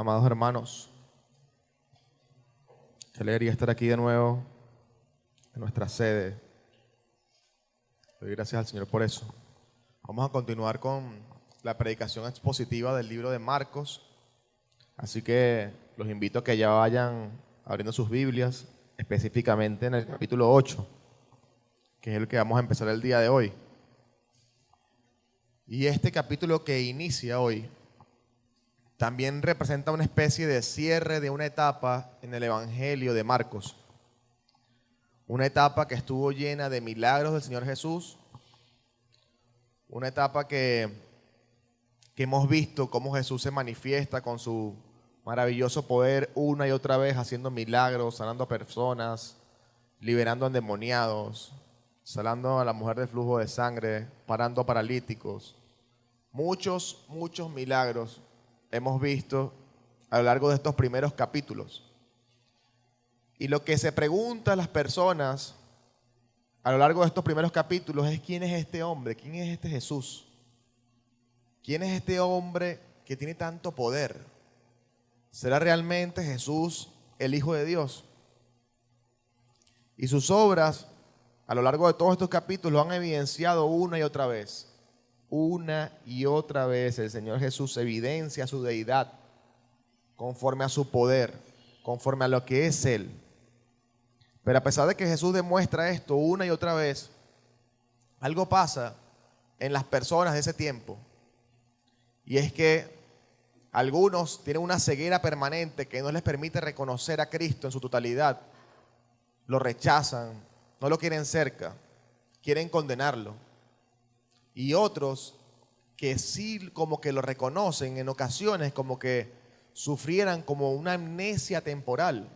Amados hermanos, qué alegría estar aquí de nuevo en nuestra sede. Doy gracias al Señor por eso. Vamos a continuar con la predicación expositiva del libro de Marcos. Así que los invito a que ya vayan abriendo sus Biblias, específicamente en el capítulo 8, que es el que vamos a empezar el día de hoy. Y este capítulo que inicia hoy también representa una especie de cierre de una etapa en el Evangelio de Marcos. Una etapa que estuvo llena de milagros del Señor Jesús. Una etapa que hemos visto cómo Jesús se manifiesta con su maravilloso poder una y otra vez, haciendo milagros, sanando a personas, liberando a endemoniados, sanando a la mujer de flujo de sangre, parando a paralíticos. Muchos milagros hemos visto a lo largo de estos primeros capítulos. Y lo que se preguntan las personas a lo largo de estos primeros capítulos es: ¿quién es este hombre? ¿Quién es este Jesús? ¿Quién es este hombre que tiene tanto poder? ¿Será realmente Jesús el Hijo de Dios? Y sus obras a lo largo de todos estos capítulos lo han evidenciado una y otra vez. Una y otra vez el Señor Jesús evidencia su deidad conforme a su poder, conforme a lo que es Él. Pero a pesar de que Jesús demuestra esto una y otra vez, algo pasa en las personas de ese tiempo. Y es que algunos tienen una ceguera permanente que no les permite reconocer a Cristo en su totalidad. Lo rechazan, no lo quieren cerca, quieren condenarlo. Y otros que sí como que lo reconocen en ocasiones, como que sufrieran como una amnesia temporal.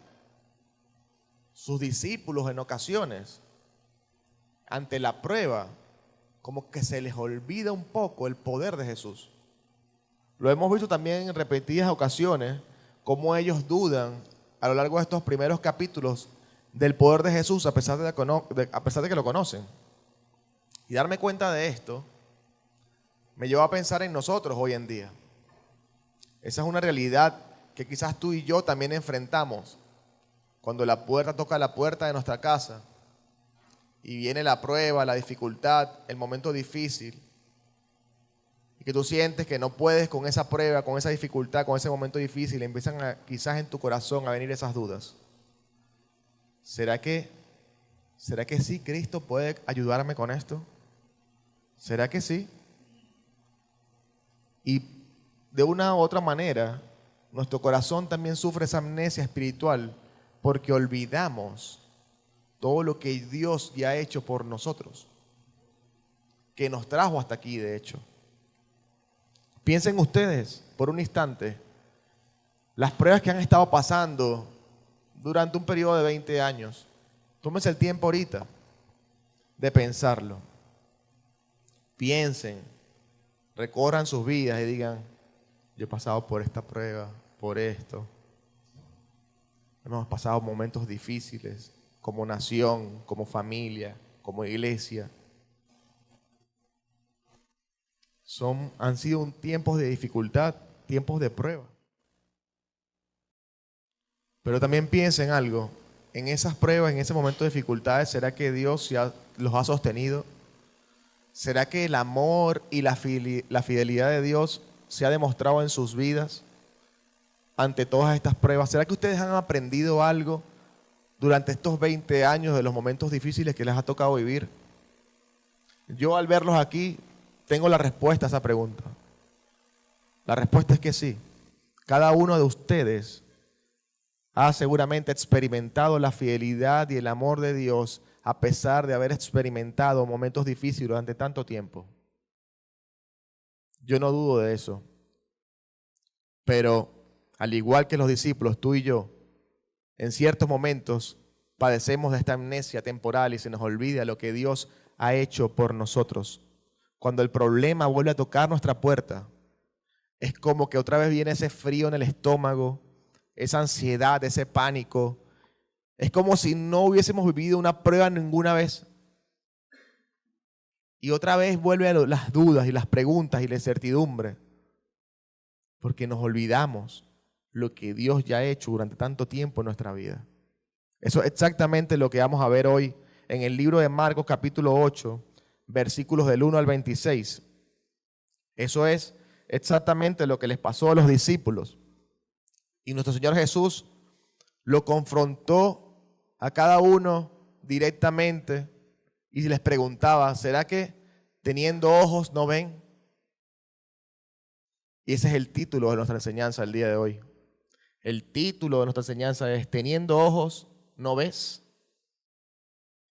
Sus discípulos en ocasiones, ante la prueba, como que se les olvida un poco el poder de Jesús. Lo hemos visto también en repetidas ocasiones, cómo ellos dudan a lo largo de estos primeros capítulos del poder de Jesús, a pesar de que lo conocen. Y darme cuenta de esto me lleva a pensar en nosotros hoy en día. Esa es una realidad que quizás tú y yo también enfrentamos cuando la puerta toca la puerta de nuestra casa y viene la prueba, la dificultad, el momento difícil, y que tú sientes que no puedes con esa prueba, con esa dificultad, con ese momento difícil, y empiezan quizás en tu corazón a venir esas dudas. ¿Será que sí Cristo puede ayudarme con esto? ¿Será que sí? Y de una u otra manera, nuestro corazón también sufre esa amnesia espiritual porque olvidamos todo lo que Dios ya ha hecho por nosotros, que nos trajo hasta aquí, de hecho. Piensen ustedes por un instante las pruebas que han estado pasando durante un periodo de 20 años. Tómense el tiempo ahorita de pensarlo. Piensen, recorran sus vidas y digan: yo he pasado por esta prueba, por esto. Hemos pasado momentos difíciles como nación, como familia, como iglesia. Han sido tiempos de dificultad, tiempos de prueba. Pero también piensen algo: en esas pruebas, en ese momento de dificultades, ¿será que Dios los ha sostenido? ¿Será que el amor y la fidelidad de Dios se ha demostrado en sus vidas ante todas estas pruebas? ¿Será que ustedes han aprendido algo durante estos 20 años de los momentos difíciles que les ha tocado vivir? Yo, al verlos aquí, tengo la respuesta a esa pregunta. La respuesta es que sí. Cada uno de ustedes ha seguramente experimentado la fidelidad y el amor de Dios a pesar de haber experimentado momentos difíciles durante tanto tiempo. Yo no dudo de eso. Pero al igual que los discípulos, tú y yo, en ciertos momentos padecemos de esta amnesia temporal y se nos olvida lo que Dios ha hecho por nosotros. Cuando el problema vuelve a tocar nuestra puerta, es como que otra vez viene ese frío en el estómago, esa ansiedad, ese pánico. Es como si no hubiésemos vivido una prueba ninguna vez. Y otra vez vuelven las dudas y las preguntas y la incertidumbre. Porque nos olvidamos lo que Dios ya ha hecho durante tanto tiempo en nuestra vida. Eso es exactamente lo que vamos a ver hoy en el libro de Marcos capítulo 8, versículos del 1 al 26. Eso es exactamente lo que les pasó a los discípulos. Y nuestro Señor Jesús lo confrontó a cada uno directamente y les preguntaba, ¿será que teniendo ojos no ven? Y ese es el título de nuestra enseñanza el día de hoy. El título de nuestra enseñanza es ¿teniendo ojos no ves?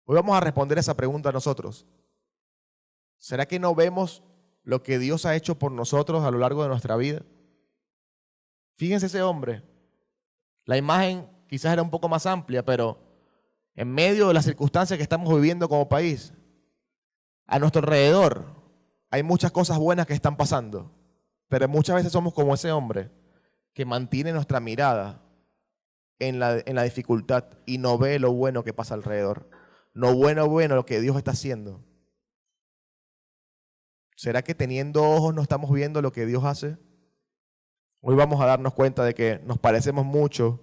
Hoy vamos a responder esa pregunta a nosotros. ¿Será que no vemos lo que Dios ha hecho por nosotros a lo largo de nuestra vida? Fíjense ese hombre. La imagen quizás era un poco más amplia, pero en medio de las circunstancias que estamos viviendo como país, a nuestro alrededor hay muchas cosas buenas que están pasando, pero muchas veces somos como ese hombre que mantiene nuestra mirada en la dificultad y no ve lo bueno que pasa alrededor. No bueno lo que Dios está haciendo. ¿Será que teniendo ojos no estamos viendo lo que Dios hace? Hoy vamos a darnos cuenta de que nos parecemos mucho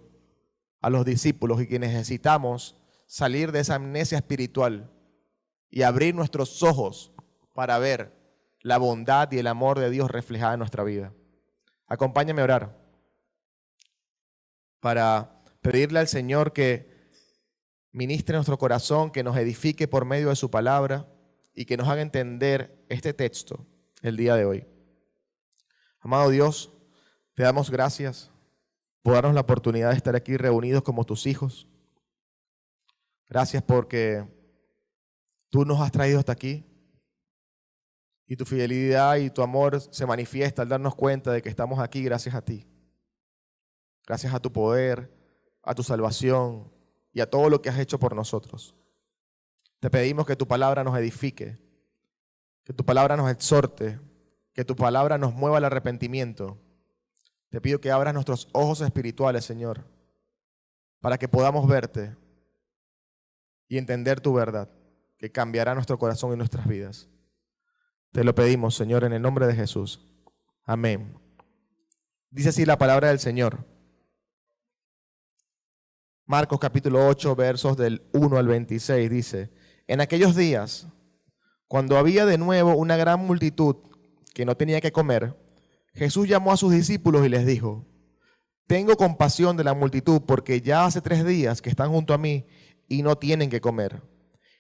a los discípulos y que necesitamos salir de esa amnesia espiritual y abrir nuestros ojos para ver la bondad y el amor de Dios reflejada en nuestra vida. Acompáñame a orar para pedirle al Señor que ministre nuestro corazón, que nos edifique por medio de su palabra y que nos haga entender este texto el día de hoy. Amado Dios, te damos gracias por darnos la oportunidad de estar aquí reunidos como tus hijos. Gracias porque tú nos has traído hasta aquí y tu fidelidad y tu amor se manifiesta al darnos cuenta de que estamos aquí gracias a ti. Gracias a tu poder, a tu salvación y a todo lo que has hecho por nosotros. Te pedimos que tu palabra nos edifique, que tu palabra nos exhorte, que tu palabra nos mueva al arrepentimiento. Te pido que abras nuestros ojos espirituales, Señor, para que podamos verte y entender tu verdad, que cambiará nuestro corazón y nuestras vidas. Te lo pedimos, Señor, en el nombre de Jesús. Amén. Dice así la palabra del Señor. Marcos capítulo 8, versos del 1 al 26, dice: En aquellos días, cuando había de nuevo una gran multitud que no tenía que comer, Jesús llamó a sus discípulos y les dijo: Tengo compasión de la multitud porque ya hace 3 días que están junto a mí y no tienen que comer.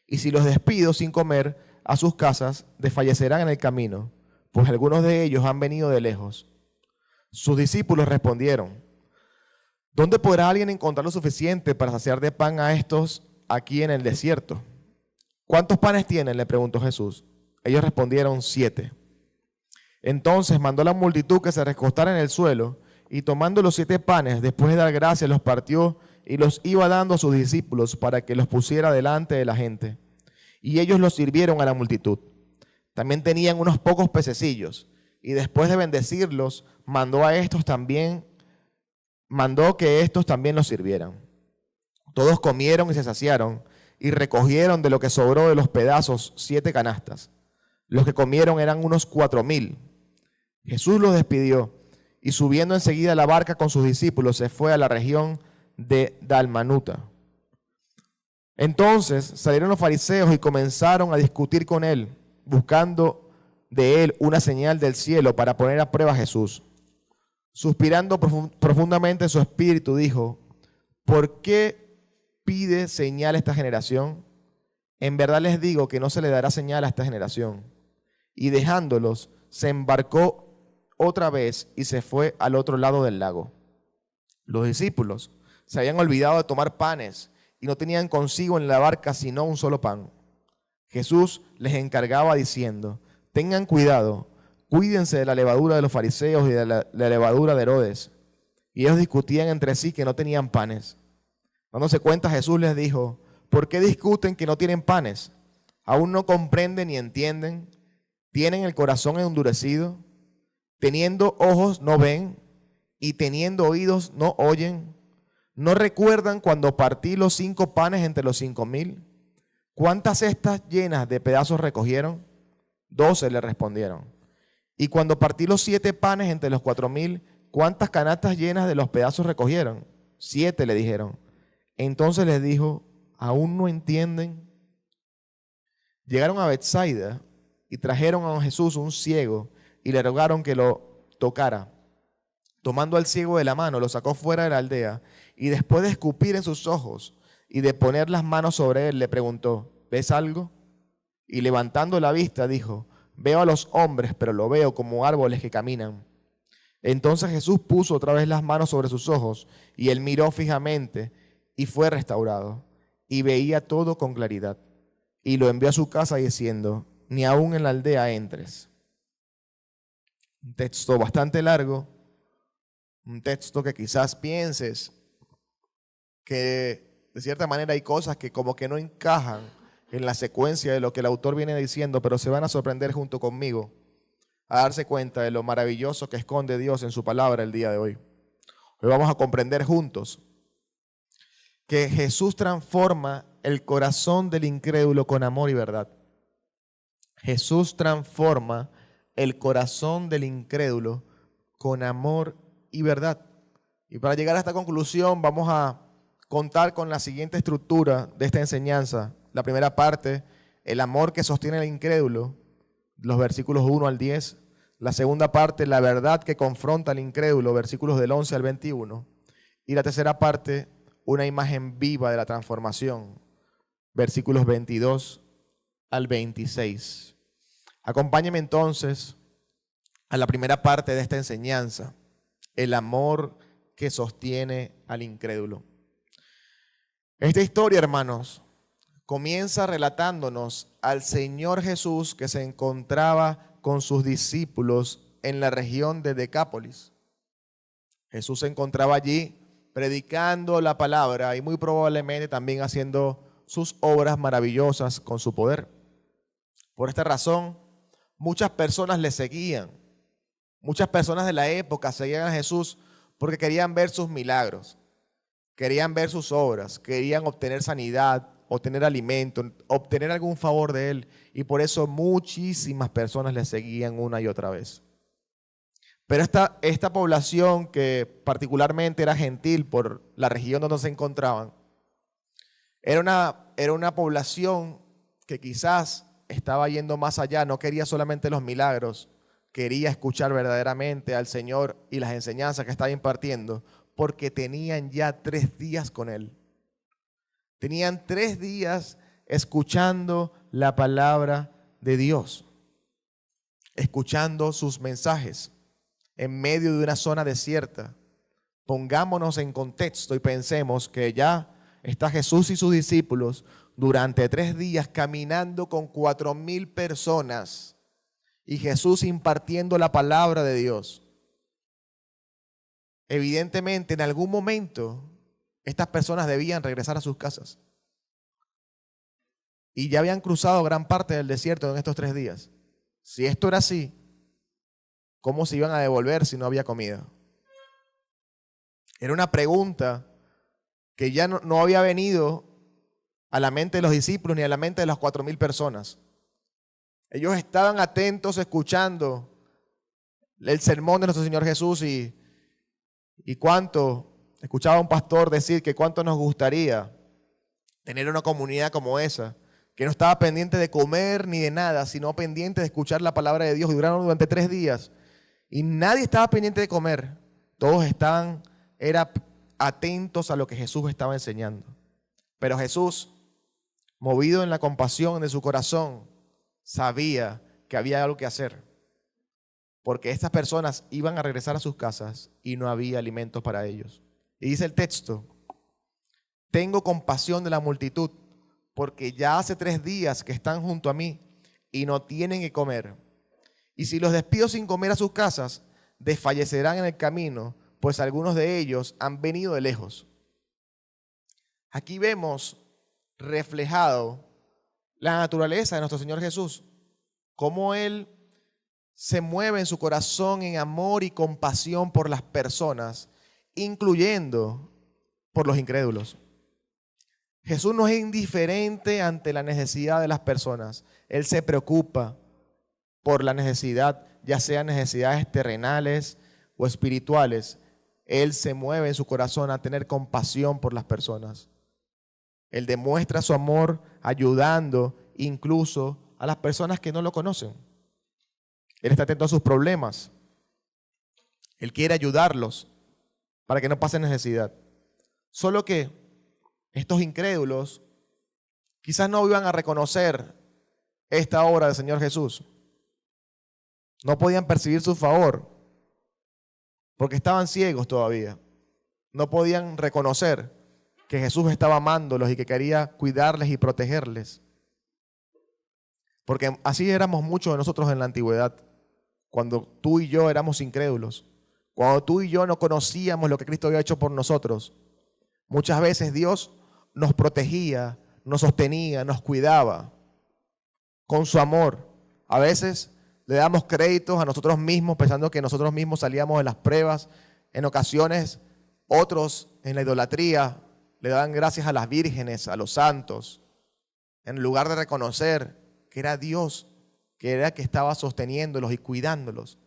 Y si los despido sin comer a sus casas, desfallecerán en el camino, pues algunos de ellos han venido de lejos. Sus discípulos respondieron: ¿Dónde podrá alguien encontrar lo suficiente para saciar de pan a estos aquí en el desierto? ¿Cuántos panes tienen?, le preguntó Jesús. Ellos respondieron: 7. Entonces mandó a la multitud que se recostara en el suelo, y tomando los 7 panes, después de dar gracias, los partió y los iba dando a sus discípulos para que los pusiera delante de la gente. Y ellos los sirvieron a la multitud. También tenían unos pocos pececillos, y después de bendecirlos, mandó que estos también los sirvieran. Todos comieron y se saciaron, y recogieron de lo que sobró de los pedazos 7 canastas. Los que comieron eran unos 4,000. Jesús los despidió, y subiendo enseguida a la barca con sus discípulos, se fue a la región de Dalmanuta. Entonces salieron los fariseos y comenzaron a discutir con él, buscando de él una señal del cielo para poner a prueba a Jesús. Suspirando profundamente en su espíritu, dijo: ¿Por qué pide señal esta generación? En verdad les digo que no se le dará señal a esta generación. Y dejándolos, se embarcó otra vez y se fue al otro lado del lago. Los discípulos se habían olvidado de tomar panes y no tenían consigo en la barca sino un solo pan. Jesús les encargaba diciendo: Tengan cuidado, cuídense de la levadura de los fariseos y de la levadura de Herodes. Y ellos discutían entre sí que no tenían panes. Dándose cuenta, Jesús les dijo: ¿Por qué discuten que no tienen panes? ¿Aún no comprenden ni entienden? ¿Tienen el corazón endurecido? Teniendo ojos no ven y teniendo oídos no oyen. ¿No recuerdan cuando partí los 5 panes entre los 5,000? ¿Cuántas cestas llenas de pedazos recogieron? 12 le respondieron. Y cuando partí los 7 panes entre los 4,000, ¿cuántas canastas llenas de los pedazos recogieron? 7, le dijeron. Entonces les dijo, ¿aún no entienden? Llegaron a Betsaida y trajeron a Jesús un ciego y le rogaron que lo tocara. Tomando al ciego de la mano, lo sacó fuera de la aldea y después de escupir en sus ojos y de poner las manos sobre él, le preguntó, ¿ves algo? Y levantando la vista dijo, veo a los hombres, pero lo veo como árboles que caminan. Entonces Jesús puso otra vez las manos sobre sus ojos y él miró fijamente y fue restaurado y veía todo con claridad. Y lo envió a su casa diciendo, ni aún en la aldea entres. Un texto bastante largo, un texto que quizás pienses que de cierta manera hay cosas que como que no encajan en la secuencia de lo que el autor viene diciendo, pero se van a sorprender junto conmigo a darse cuenta de lo maravilloso que esconde Dios en su palabra el día de hoy. Hoy vamos a comprender juntos que Jesús transforma el corazón del incrédulo con amor y verdad. Jesús transforma el corazón del incrédulo con amor y verdad. Y para llegar a esta conclusión vamos a contar con la siguiente estructura de esta enseñanza. La primera parte, el amor que sostiene al incrédulo, los versículos 1 al 10. La segunda parte, la verdad que confronta al incrédulo, versículos del 11 al 21. Y la tercera parte, una imagen viva de la transformación, versículos 22 al 26. Acompáñenme entonces a la primera parte de esta enseñanza, el amor que sostiene al incrédulo. Esta historia, hermanos, comienza relatándonos al Señor Jesús que se encontraba con sus discípulos en la región de Decápolis. Jesús se encontraba allí predicando la palabra y muy probablemente también haciendo sus obras maravillosas con su poder. Por esta razón, muchas personas le seguían. Muchas personas de la época seguían a Jesús porque querían ver sus milagros, querían ver sus obras, querían obtener sanidad, obtener alimento, obtener algún favor de él. Y por eso muchísimas personas le seguían una y otra vez. Pero esta población, que particularmente era gentil por la región donde se encontraban, era una población que quizás estaba yendo más allá, no quería solamente los milagros, quería escuchar verdaderamente al Señor y las enseñanzas que estaba impartiendo, porque tenían ya 3 días con él. Tenían 3 días escuchando la palabra de Dios, escuchando sus mensajes en medio de una zona desierta. Pongámonos en contexto y pensemos que ya está Jesús y sus discípulos durante 3 días caminando con 4,000 personas y Jesús impartiendo la palabra de Dios. Evidentemente, en algún momento, estas personas debían regresar a sus casas. Y ya habían cruzado gran parte del desierto en estos 3 días. Si esto era así, ¿cómo se iban a devolver si no había comida? Era una pregunta que ya no había venido a la mente de los discípulos ni a la mente de las 4,000 personas. Ellos estaban atentos escuchando el sermón de nuestro Señor Jesús y cuánto, escuchaba a un pastor decir que cuánto nos gustaría tener una comunidad como esa, que no estaba pendiente de comer ni de nada, sino pendiente de escuchar la palabra de Dios. Y duraron durante 3 días y nadie estaba pendiente de comer. Todos estaban atentos a lo que Jesús estaba enseñando. Pero Jesús, movido en la compasión de su corazón, sabía que había algo que hacer, porque estas personas iban a regresar a sus casas y no había alimentos para ellos. Y dice el texto, tengo compasión de la multitud, porque ya hace 3 días que están junto a mí y no tienen que comer. Y si los despido sin comer a sus casas, desfallecerán en el camino, pues algunos de ellos han venido de lejos. Aquí vemos reflejado la naturaleza de nuestro Señor Jesús, cómo Él se mueve en su corazón en amor y compasión por las personas, incluyendo por los incrédulos. Jesús no es indiferente ante la necesidad de las personas. Él se preocupa por la necesidad, ya sean necesidades terrenales o espirituales, Él se mueve en su corazón a tener compasión por las personas. Él demuestra su amor ayudando incluso a las personas que no lo conocen. Él está atento a sus problemas. Él quiere ayudarlos para que no pasen necesidad. Solo que estos incrédulos quizás no iban a reconocer esta obra del Señor Jesús. No podían percibir su favor porque estaban ciegos todavía. No podían reconocer que Jesús estaba amándolos y que quería cuidarles y protegerles. Porque así éramos muchos de nosotros en la antigüedad, cuando tú y yo éramos incrédulos, cuando tú y yo no conocíamos lo que Cristo había hecho por nosotros. Muchas veces Dios nos protegía, nos sostenía, nos cuidaba con su amor. A veces le damos créditos a nosotros mismos pensando que nosotros mismos salíamos de las pruebas. En ocasiones otros en la idolatría le daban gracias a las vírgenes, a los santos, en lugar de reconocer que era Dios, que era que estaba sosteniéndolos y cuidándolos.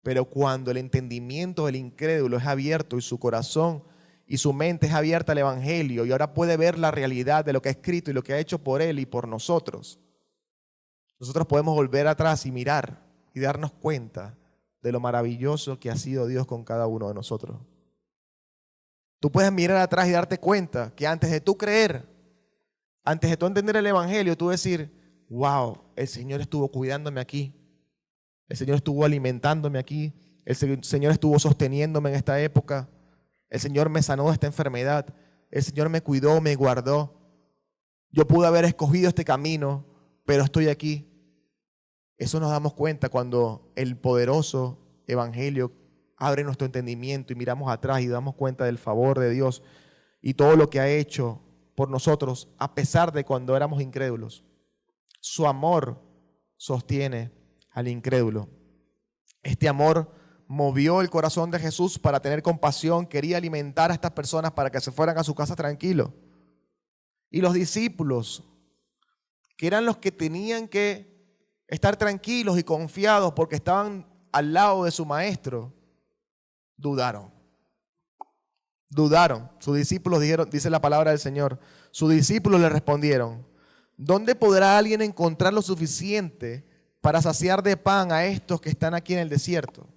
Pero cuando el entendimiento del incrédulo es abierto y su corazón y su mente es abierta al Evangelio y ahora puede ver la realidad de lo que ha escrito y lo que ha hecho por Él y por nosotros, nosotros podemos volver atrás y mirar y darnos cuenta de lo maravilloso que ha sido Dios con cada uno de nosotros. Tú puedes mirar atrás y darte cuenta que antes de tú creer, antes de tú entender el Evangelio, tú decir, wow, el Señor estuvo cuidándome aquí, el Señor estuvo alimentándome aquí, el Señor estuvo sosteniéndome en esta época, el Señor me sanó de esta enfermedad, el Señor me cuidó, me guardó. Yo pude haber escogido este camino, pero estoy aquí. Eso nos damos cuenta cuando el poderoso Evangelio abre nuestro entendimiento y miramos atrás y damos cuenta del favor de Dios y todo lo que ha hecho por nosotros a pesar de cuando éramos incrédulos. Su amor sostiene al incrédulo. Este amor movió el corazón de Jesús para tener compasión, quería alimentar a estas personas para que se fueran a su casa tranquilos. Y los discípulos, que eran los que tenían que estar tranquilos y confiados porque estaban al lado de su maestro, dudaron. Sus discípulos dijeron, dice la palabra del Señor, sus discípulos le respondieron, ¿dónde podrá alguien encontrar lo suficiente para saciar de pan a estos que están aquí en el desierto?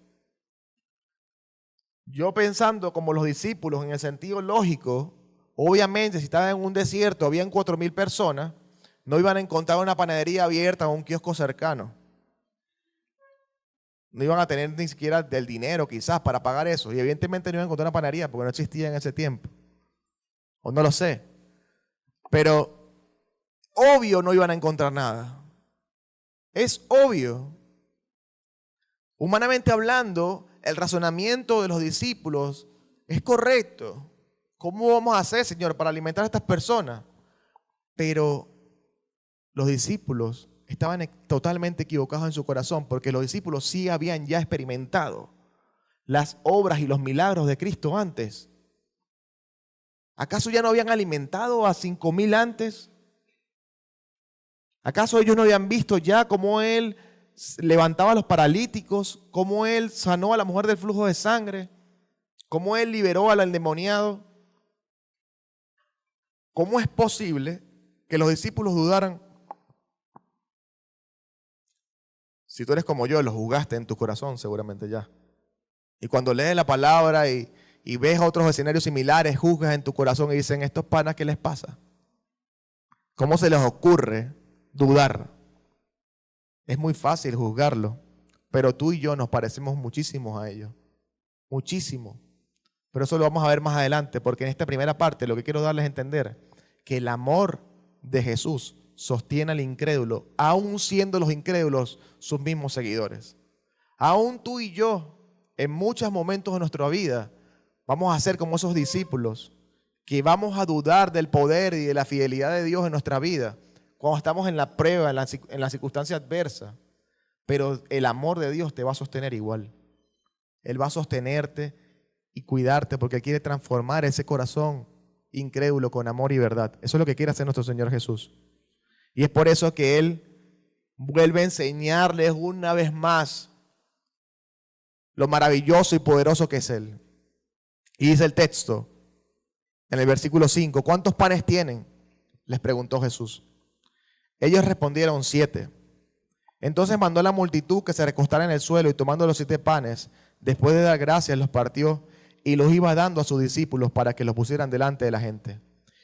Yo pensando como los discípulos en el sentido lógico, obviamente si estaban en un desierto, habían 4,000 personas, no iban a encontrar una panadería abierta o un kiosco cercano. No iban a tener ni siquiera del dinero quizás para pagar eso. Y evidentemente no iban a encontrar una panadería porque no existía en ese tiempo. O no lo sé. Pero obvio no iban a encontrar nada. Es obvio. Humanamente hablando, el razonamiento de los discípulos es correcto. ¿Cómo vamos a hacer, Señor, para alimentar a estas personas? Pero los discípulos estaban totalmente equivocados en su corazón porque los discípulos sí habían ya experimentado las obras y los milagros de Cristo antes. ¿Acaso ya no habían alimentado a 5,000 antes? ¿Acaso ellos no habían visto ya cómo Él levantaba a los paralíticos, cómo Él sanó a la mujer del flujo de sangre, cómo Él liberó al endemoniado? ¿Cómo es posible que los discípulos dudaran? Si tú eres como yo, lo juzgaste en tu corazón seguramente ya. Y cuando lees la palabra y ves otros escenarios similares, juzgas en tu corazón y dicen, ¿estos panas qué les pasa? ¿Cómo se les ocurre dudar? Es muy fácil juzgarlo, pero tú y yo nos parecemos muchísimo a ellos. Muchísimo. Pero eso lo vamos a ver más adelante, porque en esta primera parte lo que quiero darles a entender, que el amor de Jesús sostiene al incrédulo, aún siendo los incrédulos sus mismos seguidores. Aún tú y yo, en muchos momentos de nuestra vida, vamos a ser como esos discípulos, que vamos a dudar del poder y de la fidelidad de Dios en nuestra vida, cuando estamos en la prueba, en la circunstancia adversa. Pero el amor de Dios te va a sostener igual. Él va a sostenerte y cuidarte porque quiere transformar ese corazón incrédulo con amor y verdad. Eso es lo que quiere hacer nuestro Señor Jesús. Y es por eso que Él vuelve a enseñarles una vez más lo maravilloso y poderoso que es Él. Y dice el texto, en el versículo 5, ¿cuántos panes tienen?, les preguntó Jesús. Ellos respondieron: 7. Entonces mandó a la multitud que se recostara en el suelo, y tomando los 7 panes, después de dar gracias, los partió y los iba dando a sus discípulos para que los pusieran delante de la gente.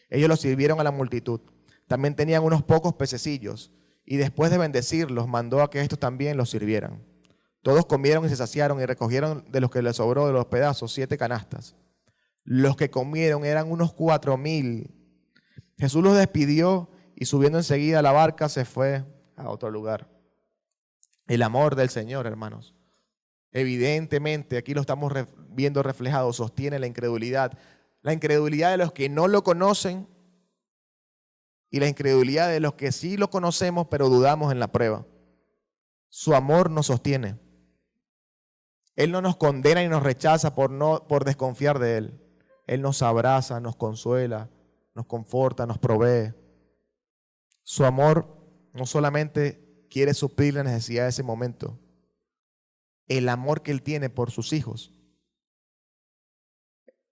Ellos los sirvieron a la multitud. También tenían unos pocos pececillos, y después de bendecirlos, mandó a que estos también los sirvieran. Todos comieron y se saciaron, y recogieron de los que les sobró de los pedazos 7 canastas. Los que comieron eran unos 4,000. Jesús los despidió y, subiendo enseguida a la barca, se fue a otro lugar. El amor del Señor, hermanos, evidentemente aquí lo estamos viendo reflejado, sostiene la incredulidad de los que no lo conocen y la incredulidad de los que sí lo conocemos pero dudamos en la prueba. Su amor nos sostiene. Él no nos condena y nos rechaza por desconfiar de Él. Él nos abraza, nos consuela, nos conforta, nos provee. Su amor no solamente quiere suplir la necesidad de ese momento, el amor que Él tiene por sus hijos.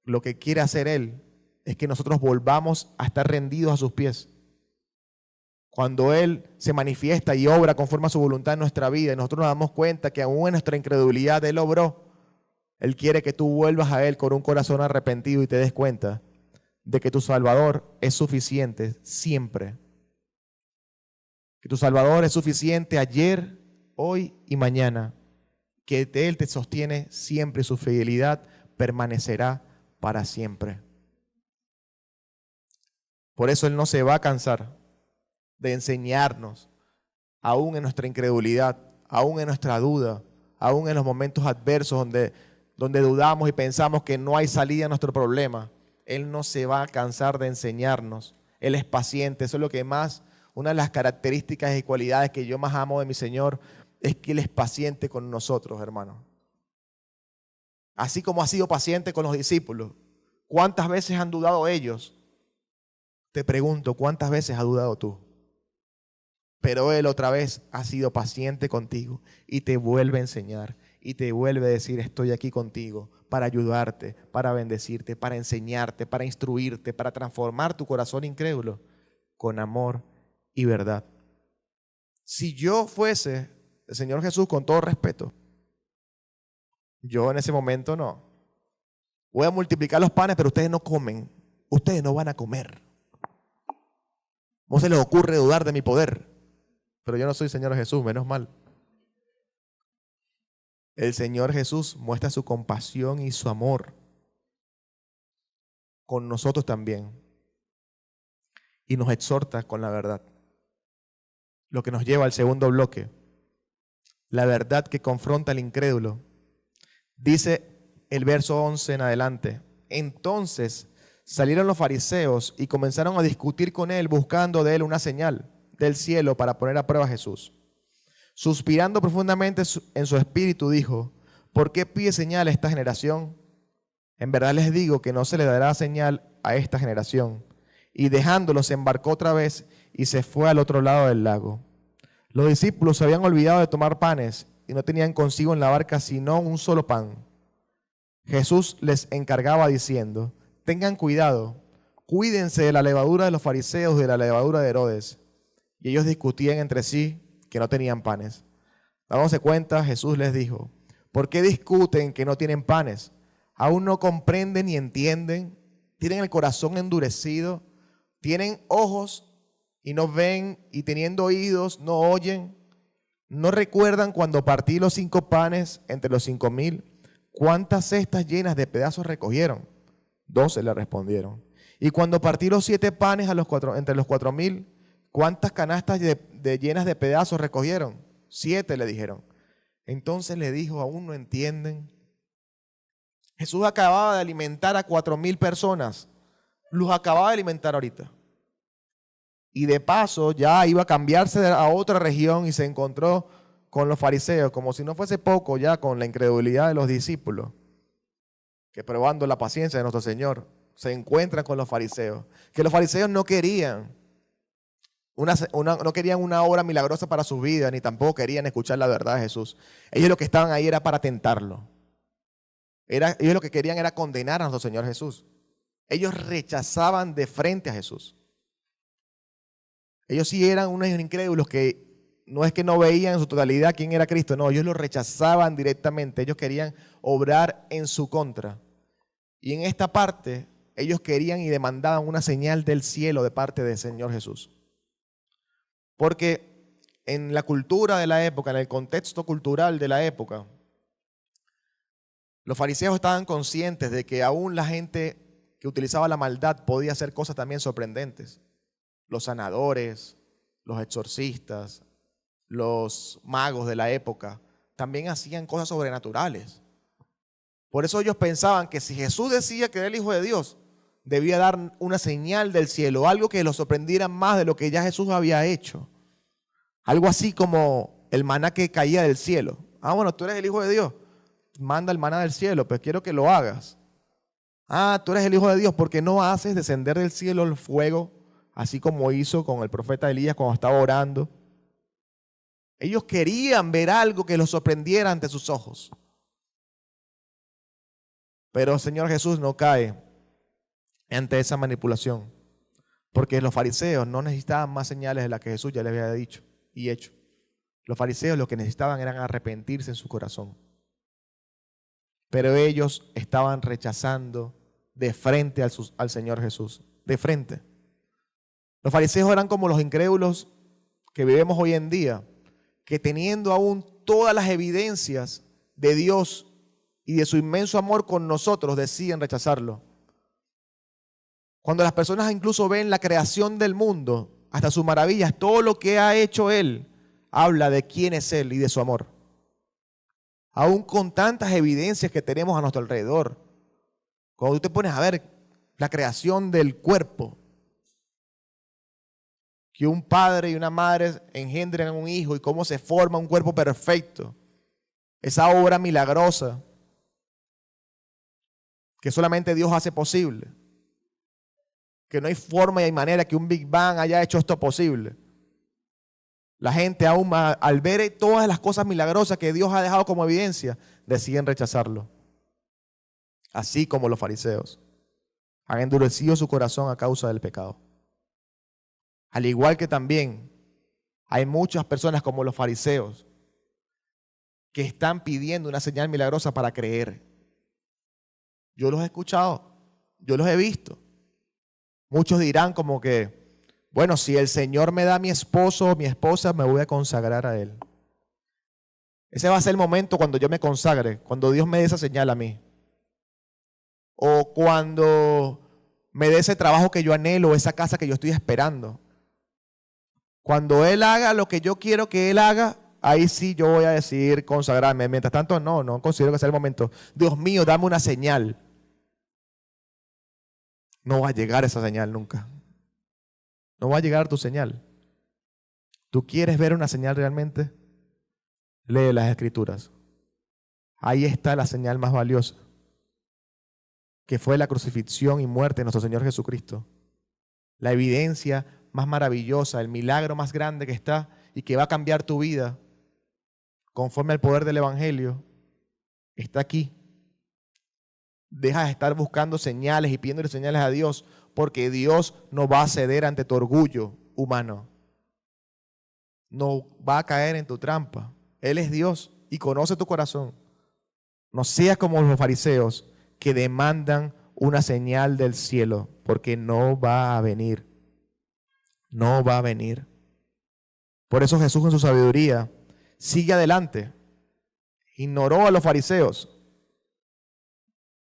Lo que quiere hacer Él es que nosotros volvamos a estar rendidos a sus pies. Cuando Él se manifiesta y obra conforme a su voluntad en nuestra vida, y nosotros nos damos cuenta que aún en nuestra incredulidad Él obró, Él quiere que tú vuelvas a Él con un corazón arrepentido y te des cuenta de que tu Salvador es suficiente siempre. Que tu Salvador es suficiente ayer, hoy y mañana. Que Él te sostiene siempre y su fidelidad permanecerá para siempre. Por eso Él no se va a cansar de enseñarnos, aún en nuestra incredulidad, aún en nuestra duda, aún en los momentos adversos donde dudamos y pensamos que no hay salida a nuestro problema. Él no se va a cansar de enseñarnos. Él es paciente. Eso es lo que más, una de las características y cualidades que yo más amo de mi Señor, es que Él es paciente con nosotros, hermanos. Así como ha sido paciente con los discípulos. ¿Cuántas veces han dudado ellos? Te pregunto, ¿cuántas veces has dudado tú? Pero Él otra vez ha sido paciente contigo y te vuelve a enseñar y te vuelve a decir: estoy aquí contigo para ayudarte, para bendecirte, para enseñarte, para instruirte, para transformar tu corazón incrédulo con amor y verdad. Si yo fuese el Señor Jesús, con todo respeto, yo en ese momento no. Voy a multiplicar los panes, pero ustedes no comen. Ustedes no van a comer. ¿Cómo se les ocurre dudar de mi poder? Pero yo no soy Señor Jesús, menos mal. El Señor Jesús muestra su compasión y su amor con nosotros también. Y nos exhorta con la verdad. Lo que nos lleva al segundo bloque. La verdad que confronta al incrédulo. Dice el verso 11 en adelante: entonces salieron los fariseos y comenzaron a discutir con Él, buscando de Él una señal del cielo para poner a prueba a Jesús. Suspirando profundamente en su espíritu, dijo: ¿por qué pide señal a esta generación? En verdad les digo que no se le dará señal a esta generación. Y dejándolo, se embarcó otra vez y se fue al otro lado del lago. Los discípulos se habían olvidado de tomar panes y no tenían consigo en la barca sino un solo pan. Jesús les encargaba diciendo: tengan cuidado, cuídense de la levadura de los fariseos y de la levadura de Herodes. Y ellos discutían entre sí que no tenían panes. Dándose cuenta, Jesús les dijo: ¿por qué discuten que no tienen panes? ¿Aún no comprenden ni entienden? ¿Tienen el corazón endurecido? ¿Tienen ojos y no ven? ¿Y teniendo oídos no oyen? ¿No recuerdan cuando partí los 5 panes entre los 5,000? ¿Cuántas cestas llenas de pedazos recogieron? 12 le respondieron. Y cuando partí los 7 panes entre los 4,000, ¿cuántas canastas llenas de pedazos recogieron? 7 le dijeron. Entonces le dijo: ¿aún no entienden? Jesús acababa de alimentar a 4,000 personas. Los acababa de alimentar ahorita. Y de paso ya iba a cambiarse a otra región y se encontró con los fariseos, como si no fuese poco ya con la incredulidad de los discípulos, que probando la paciencia de nuestro Señor, se encuentran con los fariseos. Que los fariseos no querían una obra milagrosa para su vida, ni tampoco querían escuchar la verdad de Jesús. Ellos lo que estaban ahí era para tentarlo. Ellos lo que querían era condenar a nuestro Señor Jesús. Ellos rechazaban de frente a Jesús. Ellos sí eran unos incrédulos que no es que no veían en su totalidad quién era Cristo, no, ellos lo rechazaban directamente. Ellos querían obrar en su contra. Y en esta parte, ellos querían y demandaban una señal del cielo de parte del Señor Jesús. Porque en la cultura de la época, en el contexto cultural de la época, los fariseos estaban conscientes de que aún la gente que utilizaba la maldad podía hacer cosas también sorprendentes. Los sanadores, los exorcistas, los magos de la época también hacían cosas sobrenaturales. Por eso ellos pensaban que si Jesús decía que era el Hijo de Dios, debía dar una señal del cielo, algo que los sorprendiera más de lo que ya Jesús había hecho. Algo así como el maná que caía del cielo. Ah, bueno, tú eres el Hijo de Dios. Manda el maná del cielo, pues quiero que lo hagas. Ah, tú eres el Hijo de Dios, ¿por qué no haces descender del cielo el fuego, así como hizo con el profeta Elías cuando estaba orando? Ellos querían ver algo que los sorprendiera ante sus ojos. Pero el Señor Jesús no cae ante esa manipulación, porque los fariseos no necesitaban más señales de las que Jesús ya les había dicho y hecho. Los fariseos lo que necesitaban era arrepentirse en su corazón. Pero ellos estaban rechazando de frente al Señor Jesús, de frente. Los fariseos eran como los incrédulos que vivimos hoy en día, que teniendo aún todas las evidencias de Dios y de su inmenso amor con nosotros, deciden rechazarlo. Cuando las personas incluso ven la creación del mundo, hasta sus maravillas, todo lo que ha hecho Él, habla de quién es Él y de su amor. Aún con tantas evidencias que tenemos a nuestro alrededor, cuando tú te pones a ver la creación del cuerpo, que un padre y una madre engendran un hijo y cómo se forma un cuerpo perfecto, esa obra milagrosa que solamente Dios hace posible, que no hay forma y hay manera que un Big Bang haya hecho esto posible. La gente aún al ver todas las cosas milagrosas que Dios ha dejado como evidencia, deciden rechazarlo. Así como los fariseos han endurecido su corazón a causa del pecado. Al igual que también hay muchas personas como los fariseos que están pidiendo una señal milagrosa para creer. Yo los he escuchado, yo los he visto. Muchos dirán como que, bueno, si el Señor me da mi esposo o mi esposa, me voy a consagrar a Él. Ese va a ser el momento cuando yo me consagre, cuando Dios me dé esa señal a mí. O cuando me dé ese trabajo que yo anhelo, esa casa que yo estoy esperando. Cuando Él haga lo que yo quiero que Él haga, ahí sí yo voy a decidir consagrarme. Mientras tanto, no considero que sea el momento. Dios mío, dame una señal. No va a llegar esa señal nunca. No va a llegar tu señal. ¿Tú quieres ver una señal realmente? Lee las Escrituras. Ahí está la señal más valiosa, que fue la crucifixión y muerte de nuestro Señor Jesucristo. La evidencia más maravillosa, el milagro más grande que está y que va a cambiar tu vida conforme al poder del Evangelio, está aquí. Deja de estar buscando señales y pidiéndole señales a Dios, porque Dios no va a ceder ante tu orgullo humano. No va a caer en tu trampa. Él es Dios y conoce tu corazón. No seas como los fariseos que demandan una señal del cielo, porque no va a venir. No va a venir. Por eso Jesús en su sabiduría sigue adelante. Ignoró a los fariseos.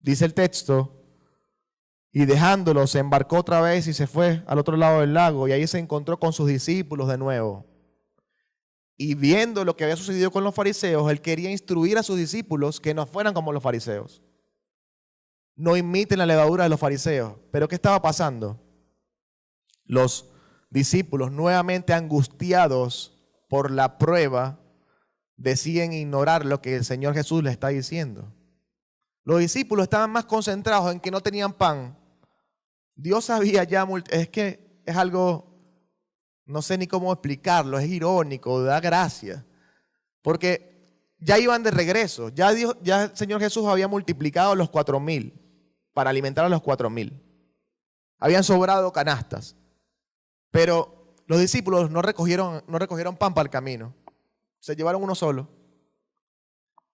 Dice el texto, y dejándolo se embarcó otra vez y se fue al otro lado del lago, y ahí se encontró con sus discípulos de nuevo. Y viendo lo que había sucedido con los fariseos, él quería instruir a sus discípulos que no fueran como los fariseos. No imiten la levadura de los fariseos. Pero ¿qué estaba pasando? Los discípulos, nuevamente angustiados por la prueba, deciden ignorar lo que el Señor Jesús les está diciendo. Los discípulos estaban más concentrados en que no tenían pan. Dios sabía ya, es que es algo, no sé ni cómo explicarlo, es irónico, da gracia. Porque ya iban de regreso. Ya el Señor Jesús había multiplicado los 4,000 para alimentar a los 4,000. Habían sobrado canastas. Pero los discípulos no recogieron pan para el camino. Se llevaron uno solo.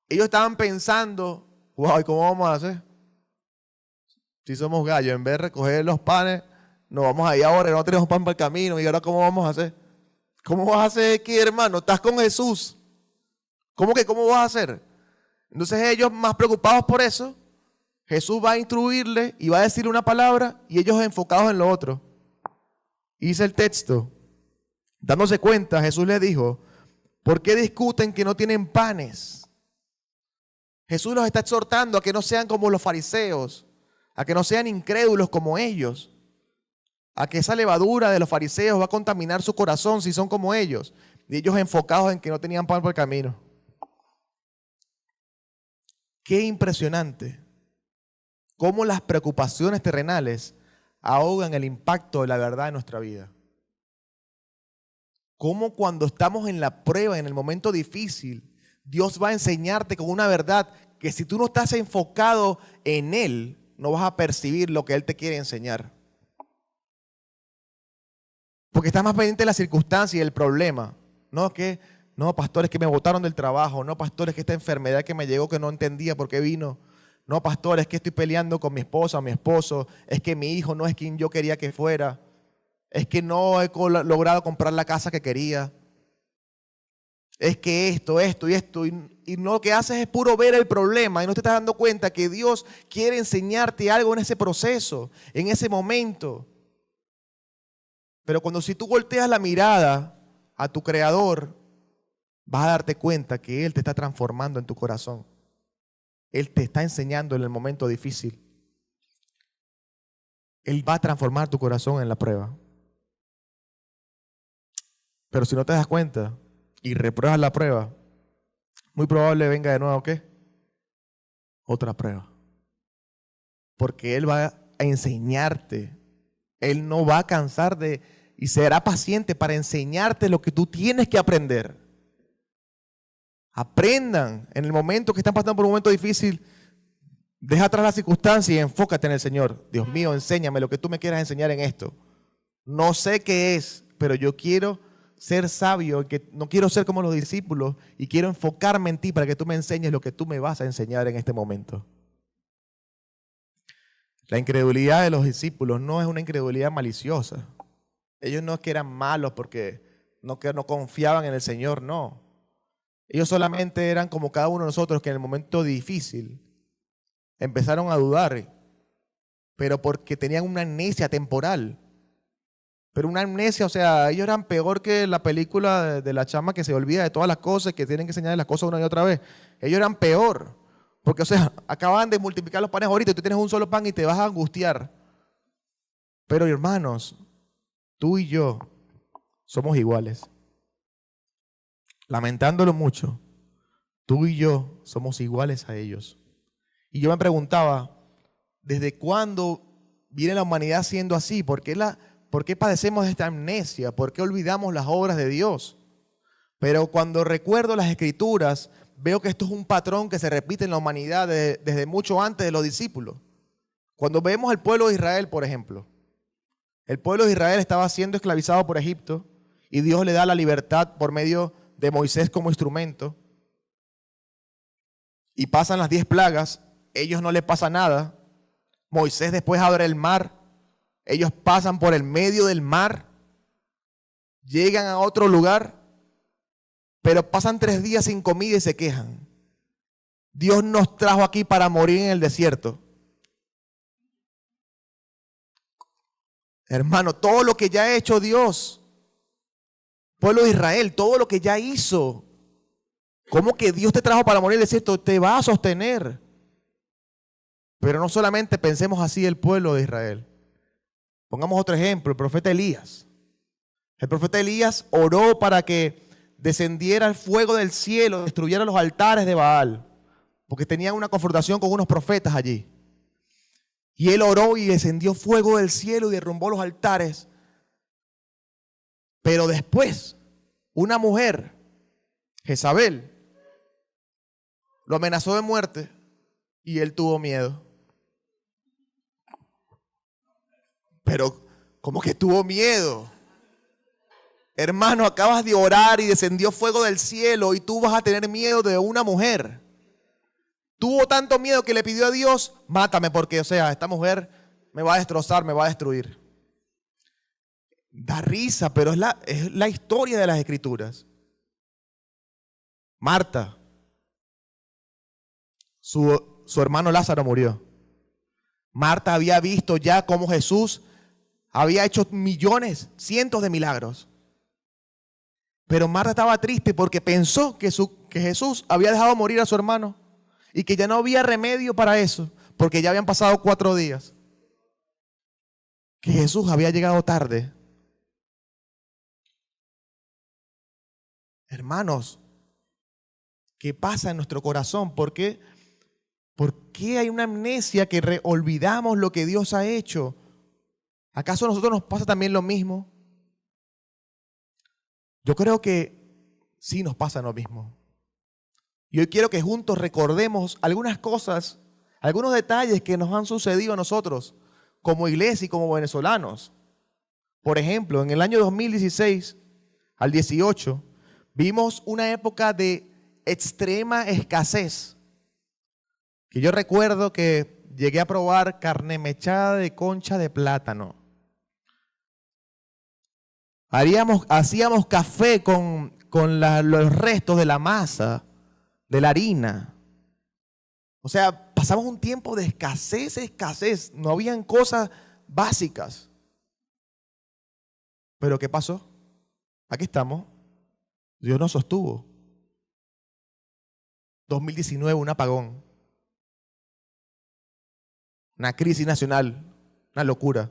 Ellos estaban pensando, wow, ¿y cómo vamos a hacer? Si somos gallos, en vez de recoger los panes, nos vamos ahí ahora, no tenemos pan para el camino. ¿Y ahora cómo vamos a hacer? ¿Cómo vas a hacer aquí, hermano? Estás con Jesús. ¿Cómo vas a hacer? Entonces ellos, más preocupados por eso, Jesús va a instruirle y va a decirle una palabra y ellos enfocados en lo otro. Y dice el texto, dándose cuenta, Jesús les dijo, ¿por qué discuten que no tienen panes? Jesús los está exhortando a que no sean como los fariseos, a que no sean incrédulos como ellos, a que esa levadura de los fariseos va a contaminar su corazón si son como ellos. Y ellos enfocados en que no tenían pan por el camino. Qué impresionante cómo las preocupaciones terrenales ahogan el impacto de la verdad en nuestra vida. Cómo cuando estamos en la prueba, en el momento difícil, Dios va a enseñarte con una verdad que si tú no estás enfocado en Él, no vas a percibir lo que Él te quiere enseñar. Porque estás más pendiente de la circunstancia y del problema. No, pastor, es que me botaron del trabajo. No, pastor, es que esta enfermedad que me llegó que no entendía por qué vino. No, pastor, es que estoy peleando con mi esposa o mi esposo. Es que mi hijo no es quien yo quería que fuera. Es que no he logrado comprar la casa que quería. Es que esto. Y no, lo que haces es puro ver el problema y no te estás dando cuenta que Dios quiere enseñarte algo en ese proceso, en ese momento. Pero si tú volteas la mirada a tu Creador, vas a darte cuenta que Él te está transformando en tu corazón. Él te está enseñando en el momento difícil. Él va a transformar tu corazón en la prueba. Pero si no te das cuenta y repruebas la prueba, muy probable venga de nuevo, ¿qué? Otra prueba. Porque Él va a enseñarte. Él no va a cansar y será paciente para enseñarte lo que tú tienes que aprender. Aprendan en el momento que están pasando por un momento difícil. Deja atrás la circunstancia y enfócate en el Señor. Dios mío, enséñame lo que tú me quieras enseñar en esto. No sé qué es, pero yo quiero ser sabio, que no quiero ser como los discípulos y quiero enfocarme en ti para que tú me enseñes lo que tú me vas a enseñar en este momento. La incredulidad de los discípulos no es una incredulidad maliciosa. Ellos no es que eran malos porque no confiaban en el Señor, no. Ellos solamente eran como cada uno de nosotros que en el momento difícil empezaron a dudar, pero porque tenían una amnesia temporal. Pero una amnesia, o sea, ellos eran peor que la película de la chama que se olvida de todas las cosas y que tienen que enseñar las cosas una y otra vez. Ellos eran peor, porque, o sea, acaban de multiplicar los panes ahorita y tú tienes un solo pan y te vas a angustiar. Pero hermanos, tú y yo somos iguales. Lamentándolo mucho, tú y yo somos iguales a ellos. Y yo me preguntaba, ¿desde cuándo viene la humanidad siendo así? ¿Por qué padecemos de esta amnesia? ¿Por qué olvidamos las obras de Dios? Pero cuando recuerdo las Escrituras, veo que esto es un patrón que se repite en la humanidad desde mucho antes de los discípulos. Cuando vemos al pueblo de Israel, por ejemplo, el pueblo de Israel estaba siendo esclavizado por Egipto y Dios le da la libertad por medio de Moisés como instrumento. Y pasan las 10 plagas, ellos no les pasa nada. Moisés después abre el mar, ellos pasan por el medio del mar, llegan a otro lugar, pero pasan 3 días sin comida y se quejan. Dios nos trajo aquí para morir en el desierto. Hermano, todo lo que ya ha hecho Dios, pueblo de Israel, todo lo que ya hizo, ¿cómo que Dios te trajo para morir en el desierto? Te va a sostener. Pero no solamente pensemos así el pueblo de Israel. Pongamos otro ejemplo, el profeta Elías. El profeta Elías oró para que descendiera el fuego del cielo, destruyera los altares de Baal, porque tenían una confrontación con unos profetas allí. Y él oró y descendió fuego del cielo y derrumbó los altares. Pero después, una mujer, Jezabel, lo amenazó de muerte y él tuvo miedo. Pero, ¿cómo que tuvo miedo? Hermano, acabas de orar y descendió fuego del cielo y tú vas a tener miedo de una mujer. Tuvo tanto miedo que le pidió a Dios, mátame porque, esta mujer me va a destrozar, me va a destruir. Da risa, pero es la historia de las Escrituras. Marta, su hermano Lázaro murió. Marta había visto ya cómo Jesús había hecho millones, cientos de milagros. Pero Marta estaba triste porque pensó que Jesús había dejado morir a su hermano y que ya no había remedio para eso, porque ya habían pasado 4 días. Que Jesús había llegado tarde. Hermanos, ¿qué pasa en nuestro corazón? ¿Por qué hay una amnesia que olvidamos lo que Dios ha hecho? ¿Acaso a nosotros nos pasa también lo mismo? Yo creo que sí nos pasa lo mismo. Y hoy quiero que juntos recordemos algunas cosas, algunos detalles que nos han sucedido a nosotros como iglesia y como venezolanos. Por ejemplo, en el año 2016 al 18 vimos una época de extrema escasez. Que yo recuerdo que llegué a probar carne mechada de concha de plátano. Hacíamos café con los restos de la masa, de la harina. O sea, pasamos un tiempo de escasez. No habían cosas básicas. Pero ¿qué pasó? Aquí estamos. Dios nos sostuvo. 2019, un apagón. Una crisis nacional. Una locura.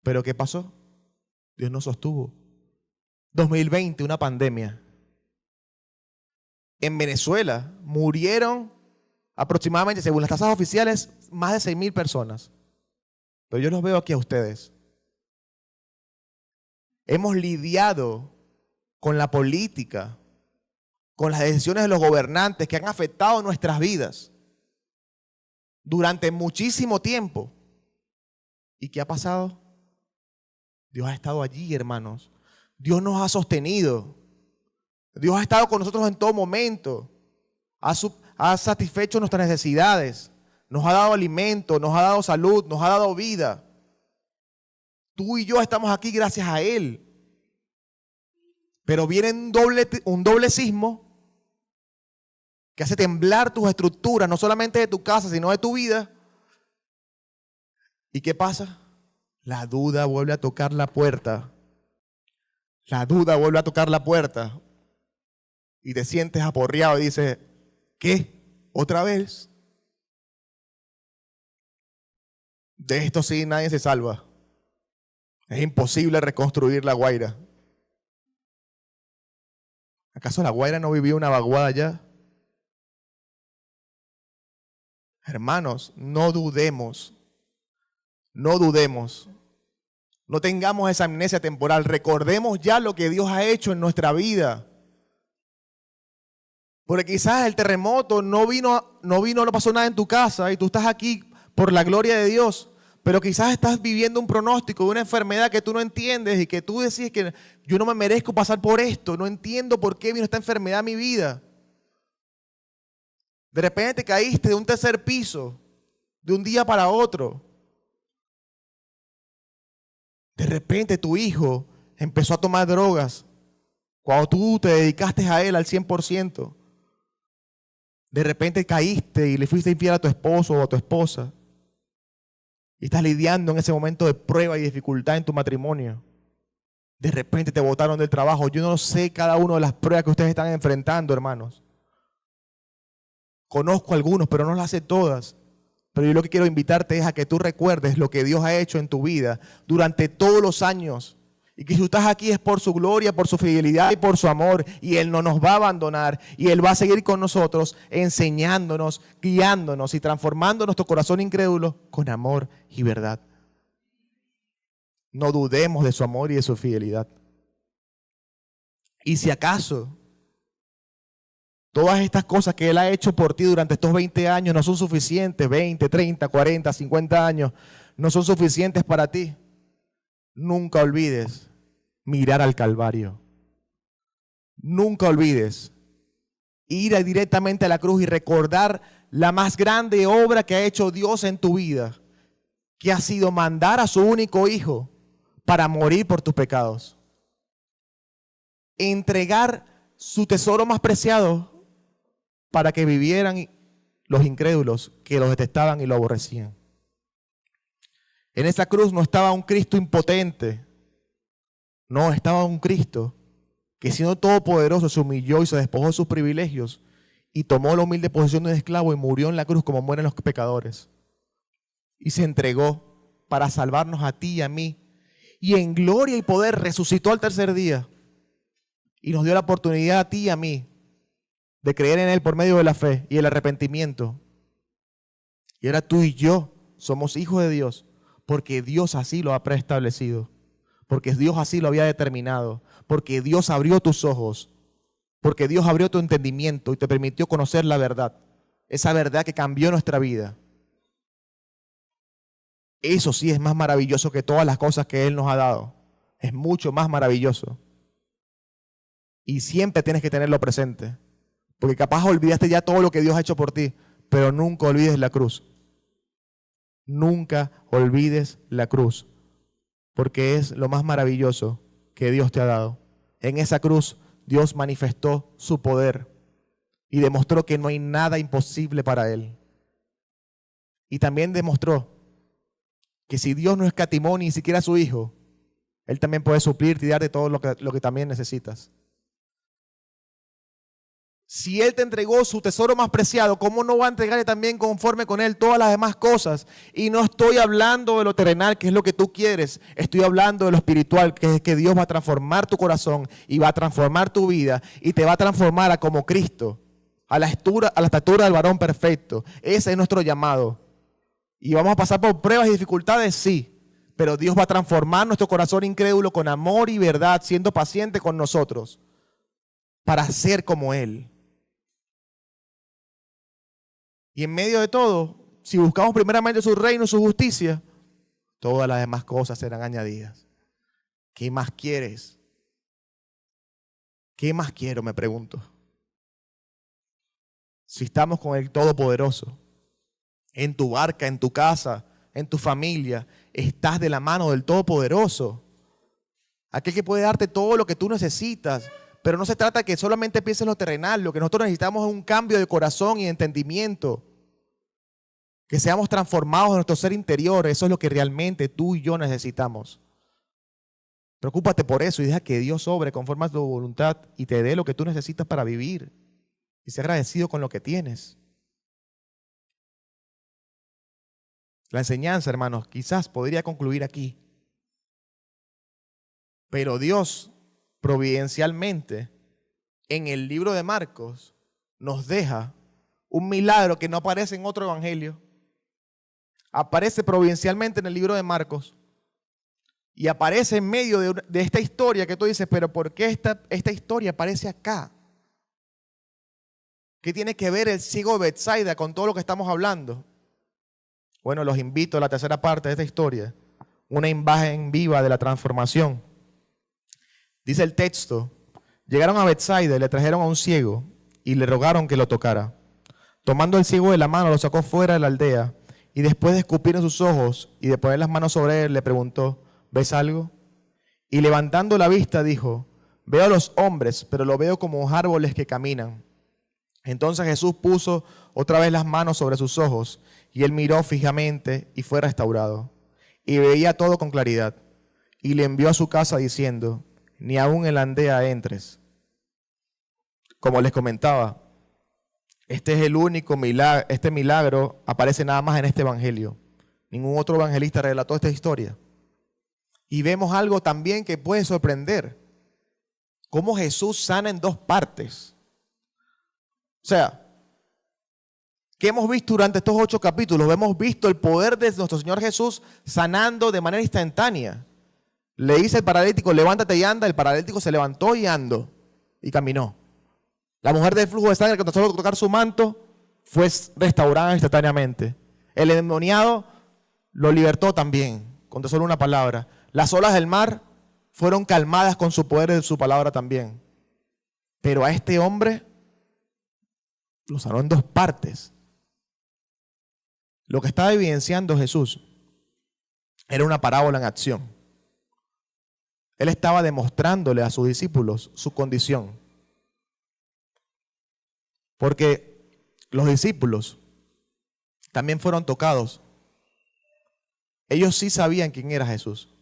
¿Pero qué pasó? Dios nos sostuvo. 2020, una pandemia. En Venezuela murieron aproximadamente, según las tasas oficiales, más de 6,000 personas. Pero yo los veo aquí a ustedes. Hemos lidiado con la política, con las decisiones de los gobernantes que han afectado nuestras vidas durante muchísimo tiempo. ¿Y qué ha pasado? Dios ha estado allí, hermanos. Dios nos ha sostenido. Dios ha estado con nosotros en todo momento. Ha satisfecho nuestras necesidades. Nos ha dado alimento, nos ha dado salud, nos ha dado vida. Tú y yo estamos aquí gracias a Él. Pero viene un doble sismo que hace temblar tus estructuras, no solamente de tu casa, sino de tu vida. ¿Y qué pasa? La duda vuelve a tocar la puerta. La duda vuelve a tocar la puerta. Y te sientes aporreado y dices, ¿qué? ¿Otra vez? De esto sí nadie se salva. Es imposible reconstruir La Guaira. ¿Acaso La Guaira no vivió una vaguada ya? Hermanos, no dudemos. No dudemos. No tengamos esa amnesia temporal. Recordemos ya lo que Dios ha hecho en nuestra vida. Porque quizás el terremoto no pasó nada en tu casa y tú estás aquí por la gloria de Dios. Pero quizás estás viviendo un pronóstico de una enfermedad que tú no entiendes y que tú decís que yo no me merezco pasar por esto. No entiendo por qué vino esta enfermedad a mi vida. De repente caíste de un tercer piso, de un día para otro. De repente tu hijo empezó a tomar drogas cuando tú te dedicaste a él al 100%. De repente caíste y le fuiste infiel a tu esposo o a tu esposa. Y estás lidiando en ese momento de prueba y dificultad en tu matrimonio. De repente te botaron del trabajo. Yo no sé cada una de las pruebas que ustedes están enfrentando, hermanos. Conozco algunos, pero no las sé todas. Pero yo lo que quiero invitarte es a que tú recuerdes lo que Dios ha hecho en tu vida durante todos los años. Y que si tú estás aquí es por su gloria, por su fidelidad y por su amor. Y Él no nos va a abandonar. Y Él va a seguir con nosotros, enseñándonos, guiándonos y transformando nuestro corazón incrédulo con amor y verdad. No dudemos de su amor y de su fidelidad. Y si acaso Todas estas cosas que Él ha hecho por ti durante estos 20 años no son suficientes, 20, 30, 40, 50 años, no son suficientes para ti. Nunca olvides mirar al Calvario. Nunca olvides ir directamente a la cruz y recordar la más grande obra que ha hecho Dios en tu vida, que ha sido mandar a su único Hijo para morir por tus pecados. Entregar su tesoro más preciado para que vivieran los incrédulos que los detestaban y lo aborrecían. En esa cruz no estaba un Cristo impotente, no, estaba un Cristo que siendo todopoderoso se humilló y se despojó de sus privilegios y tomó la humilde posición de un esclavo y murió en la cruz como mueren los pecadores. Y se entregó para salvarnos a ti y a mí. Y en gloria y poder resucitó al tercer día y nos dio la oportunidad a ti y a mí de creer en Él por medio de la fe y el arrepentimiento. Y ahora tú y yo somos hijos de Dios porque Dios así lo ha preestablecido, porque Dios así lo había determinado, porque Dios abrió tus ojos, porque Dios abrió tu entendimiento y te permitió conocer la verdad, esa verdad que cambió nuestra vida. Eso sí es más maravilloso que todas las cosas que Él nos ha dado. Es mucho más maravilloso. Y siempre tienes que tenerlo presente. Porque capaz olvidaste ya todo lo que Dios ha hecho por ti, pero nunca olvides la cruz. Nunca olvides la cruz, porque es lo más maravilloso que Dios te ha dado. En esa cruz Dios manifestó su poder y demostró que no hay nada imposible para Él. Y también demostró que si Dios no escatimó ni siquiera a su Hijo, Él también puede suplirte y darte todo lo que también necesitas. Si Él te entregó su tesoro más preciado, ¿cómo no va a entregarle también conforme con Él todas las demás cosas? Y no estoy hablando de lo terrenal, que es lo que tú quieres. Estoy hablando de lo espiritual, que es que Dios va a transformar tu corazón y va a transformar tu vida y te va a transformar a como Cristo, a la estatura del varón perfecto. Ese es nuestro llamado. Y vamos a pasar por pruebas y dificultades, sí. Pero Dios va a transformar nuestro corazón incrédulo con amor y verdad, siendo paciente con nosotros, para ser como Él. Y en medio de todo, si buscamos primeramente su reino y su justicia, todas las demás cosas serán añadidas. ¿Qué más quieres? ¿Qué más quiero? Me pregunto. Si estamos con el Todopoderoso, en tu barca, en tu casa, en tu familia, estás de la mano del Todopoderoso. Aquel que puede darte todo lo que tú necesitas. Pero no se trata de que solamente pienses en lo terrenal. Lo que nosotros necesitamos es un cambio de corazón y de entendimiento. Que seamos transformados en nuestro ser interior. Eso es lo que realmente tú y yo necesitamos. Preocúpate por eso y deja que Dios obre conforme a tu voluntad y te dé lo que tú necesitas para vivir. Y sé agradecido con lo que tienes. La enseñanza, hermanos, quizás podría concluir aquí. Pero Dios, providencialmente, en el libro de Marcos, nos deja un milagro que no aparece en otro evangelio. Aparece providencialmente en el libro de Marcos y aparece en medio de esta historia que tú dices, pero ¿por qué esta historia aparece acá? ¿Qué tiene que ver el ciego de Betsaida con todo lo que estamos hablando? Bueno, los invito a la tercera parte de esta historia, una imagen viva de la transformación. Dice el texto, llegaron a Betsaida y le trajeron a un ciego y le rogaron que lo tocara. Tomando el ciego de la mano, lo sacó fuera de la aldea y después de escupir en sus ojos y de poner las manos sobre él, le preguntó, ¿ves algo? Y levantando la vista dijo, veo a los hombres, pero lo veo como árboles que caminan. Entonces Jesús puso otra vez las manos sobre sus ojos y él miró fijamente y fue restaurado. Y veía todo con claridad. Y le envió a su casa diciendo, ni aún en la aldea entres. Como les comentaba, este es el único milagro, este milagro aparece nada más en este evangelio. Ningún otro evangelista relató esta historia. Y vemos algo también que puede sorprender. Cómo Jesús sana en dos partes. O sea, ¿qué hemos visto durante estos 8 capítulos? Hemos visto el poder de nuestro Señor Jesús sanando de manera instantánea. Le dice al paralítico, levántate y anda. El paralítico se levantó y andó y caminó. La mujer del flujo de sangre, que solo tocar su manto, fue restaurada instantáneamente. El endemoniado lo libertó también, con solo una palabra. Las olas del mar fueron calmadas con su poder y de su palabra también. Pero a este hombre lo sanó en dos partes. Lo que estaba evidenciando Jesús era una parábola en acción. Él estaba demostrándole a sus discípulos su condición. Porque los discípulos también fueron tocados. Ellos sí sabían quién era Jesús.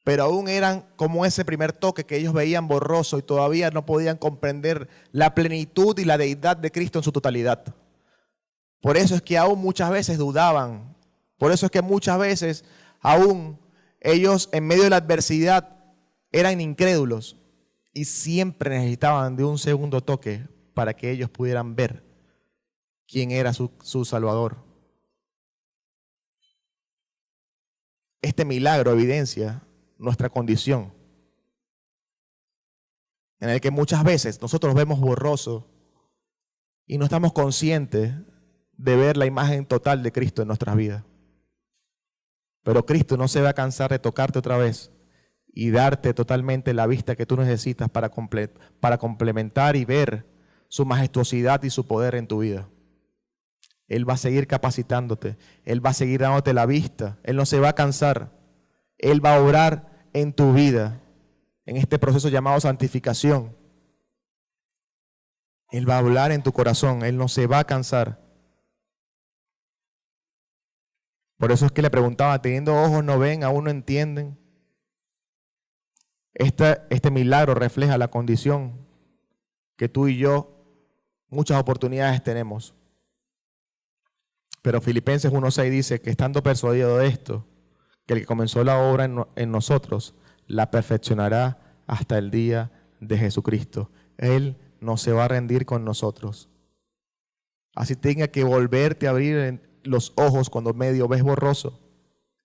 Pero aún eran como ese primer toque que ellos veían borroso y todavía no podían comprender la plenitud y la deidad de Cristo en su totalidad. Por eso es que aún muchas veces dudaban. Por eso es que muchas veces aún ellos en medio de la adversidad eran incrédulos y siempre necesitaban de un segundo toque para que ellos pudieran ver quién era su Salvador. Este milagro evidencia nuestra condición, en el que muchas veces nosotros vemos borroso y no estamos conscientes de ver la imagen total de Cristo en nuestras vidas. Pero Cristo no se va a cansar de tocarte otra vez y darte totalmente la vista que tú necesitas para complementar y ver su majestuosidad y su poder en tu vida. Él va a seguir capacitándote, Él va a seguir dándote la vista, Él no se va a cansar. Él va a obrar en tu vida, en este proceso llamado santificación. Él va a hablar en tu corazón, Él no se va a cansar. Por eso es que le preguntaba, teniendo ojos no ven, aún no entienden. Este milagro refleja la condición que tú y yo muchas oportunidades tenemos. Pero Filipenses 1:6 dice que estando persuadido de esto, que el que comenzó la obra en nosotros, la perfeccionará hasta el día de Jesucristo. Él no se va a rendir con nosotros. Así tenga que volverte a abrir los ojos cuando medio ves borroso.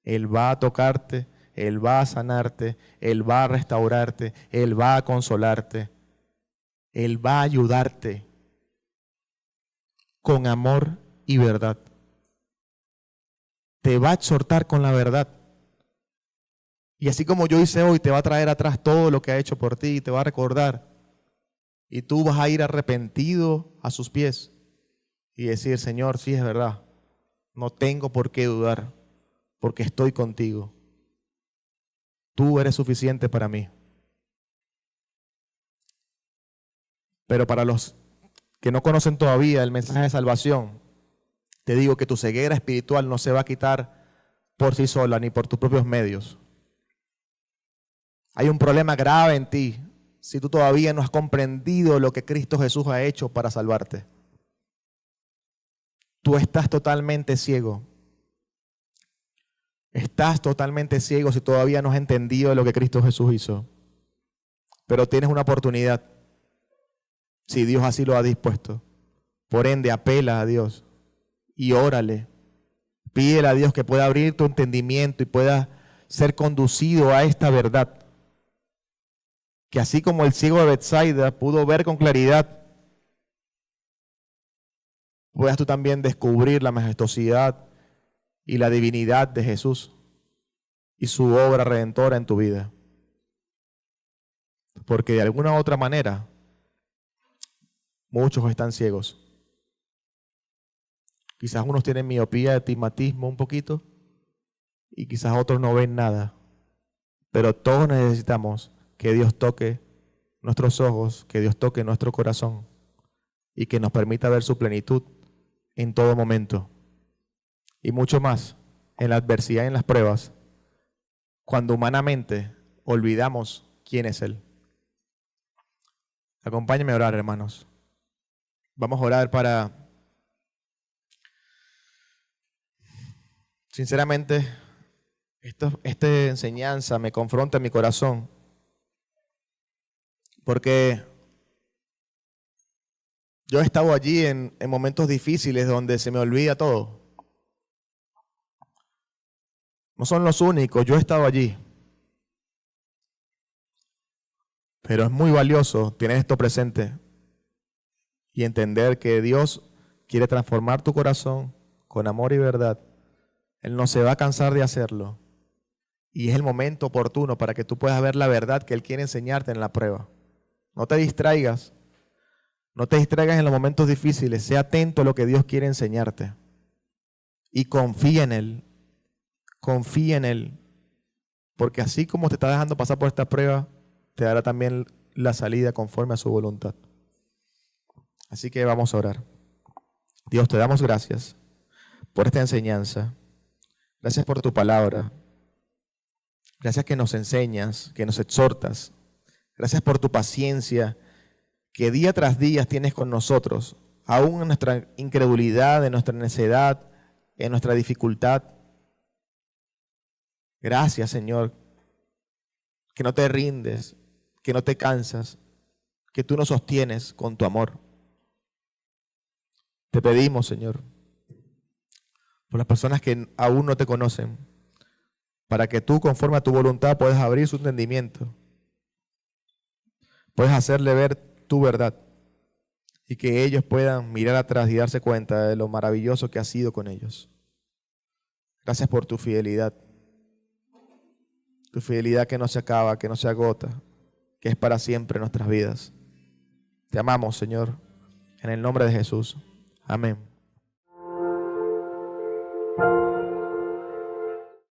Él va a tocarte, Él va a sanarte, Él va a restaurarte, Él va a consolarte, Él va a ayudarte con amor y verdad. Te va a exhortar con la verdad. Y así como yo hice hoy, te va a traer atrás todo lo que ha hecho por ti y te va a recordar. Y tú vas a ir arrepentido a sus pies y decir, Señor, sí es verdad, no tengo por qué dudar, porque estoy contigo. Tú eres suficiente para mí. Pero para los que no conocen todavía el mensaje de salvación, te digo que tu ceguera espiritual no se va a quitar por sí sola ni por tus propios medios. Hay un problema grave en ti si tú todavía no has comprendido lo que Cristo Jesús ha hecho para salvarte. Tú estás totalmente ciego. Estás totalmente ciego si todavía no has entendido lo que Cristo Jesús hizo. Pero tienes una oportunidad, si Dios así lo ha dispuesto. Por ende, apela a Dios y órale. Pídele a Dios que pueda abrir tu entendimiento y pueda ser conducido a esta verdad. Que así como el ciego de Betsaida pudo ver con claridad, puedas tú también descubrir la majestuosidad y la divinidad de Jesús y su obra redentora en tu vida. Porque de alguna u otra manera, muchos están ciegos. Quizás unos tienen miopía, astigmatismo un poquito, y quizás otros no ven nada. Pero todos necesitamos que Dios toque nuestros ojos, que Dios toque nuestro corazón y que nos permita ver su plenitud en todo momento. Y mucho más en la adversidad y en las pruebas, cuando humanamente olvidamos quién es Él. Acompáñenme a orar, hermanos. Vamos a orar para, sinceramente, esta enseñanza me confronta en mi corazón. Porque yo he estado allí en momentos difíciles donde se me olvida todo. No son los únicos, yo he estado allí. Pero es muy valioso tener esto presente. y entender que Dios quiere transformar tu corazón con amor y verdad, Él no se va a cansar de hacerlo. Y es el momento oportuno para que tú puedas ver la verdad que Él quiere enseñarte en la prueba. No te distraigas. No te distraigas en los momentos difíciles. Sé atento a lo que Dios quiere enseñarte. Y confía en Él. Confía en Él. Porque así como te está dejando pasar por esta prueba, te dará también la salida conforme a su voluntad. Así que vamos a orar. Dios, te damos gracias por esta enseñanza. Gracias por tu palabra. Gracias que nos enseñas, que nos exhortas. Gracias por tu paciencia que día tras día tienes con nosotros, aún en nuestra incredulidad, en nuestra necedad, en nuestra dificultad. Gracias, Señor, que no te rindes, que no te cansas, que tú nos sostienes con tu amor. Te pedimos, Señor, por las personas que aún no te conocen, para que tú, conforme a tu voluntad, puedas abrir su entendimiento, puedas hacerle ver tu verdad y que ellos puedan mirar atrás y darse cuenta de lo maravilloso que has sido con ellos. Gracias por tu fidelidad que no se acaba, que no se agota, que es para siempre en nuestras vidas. Te amamos, Señor, en el nombre de Jesús. Amén.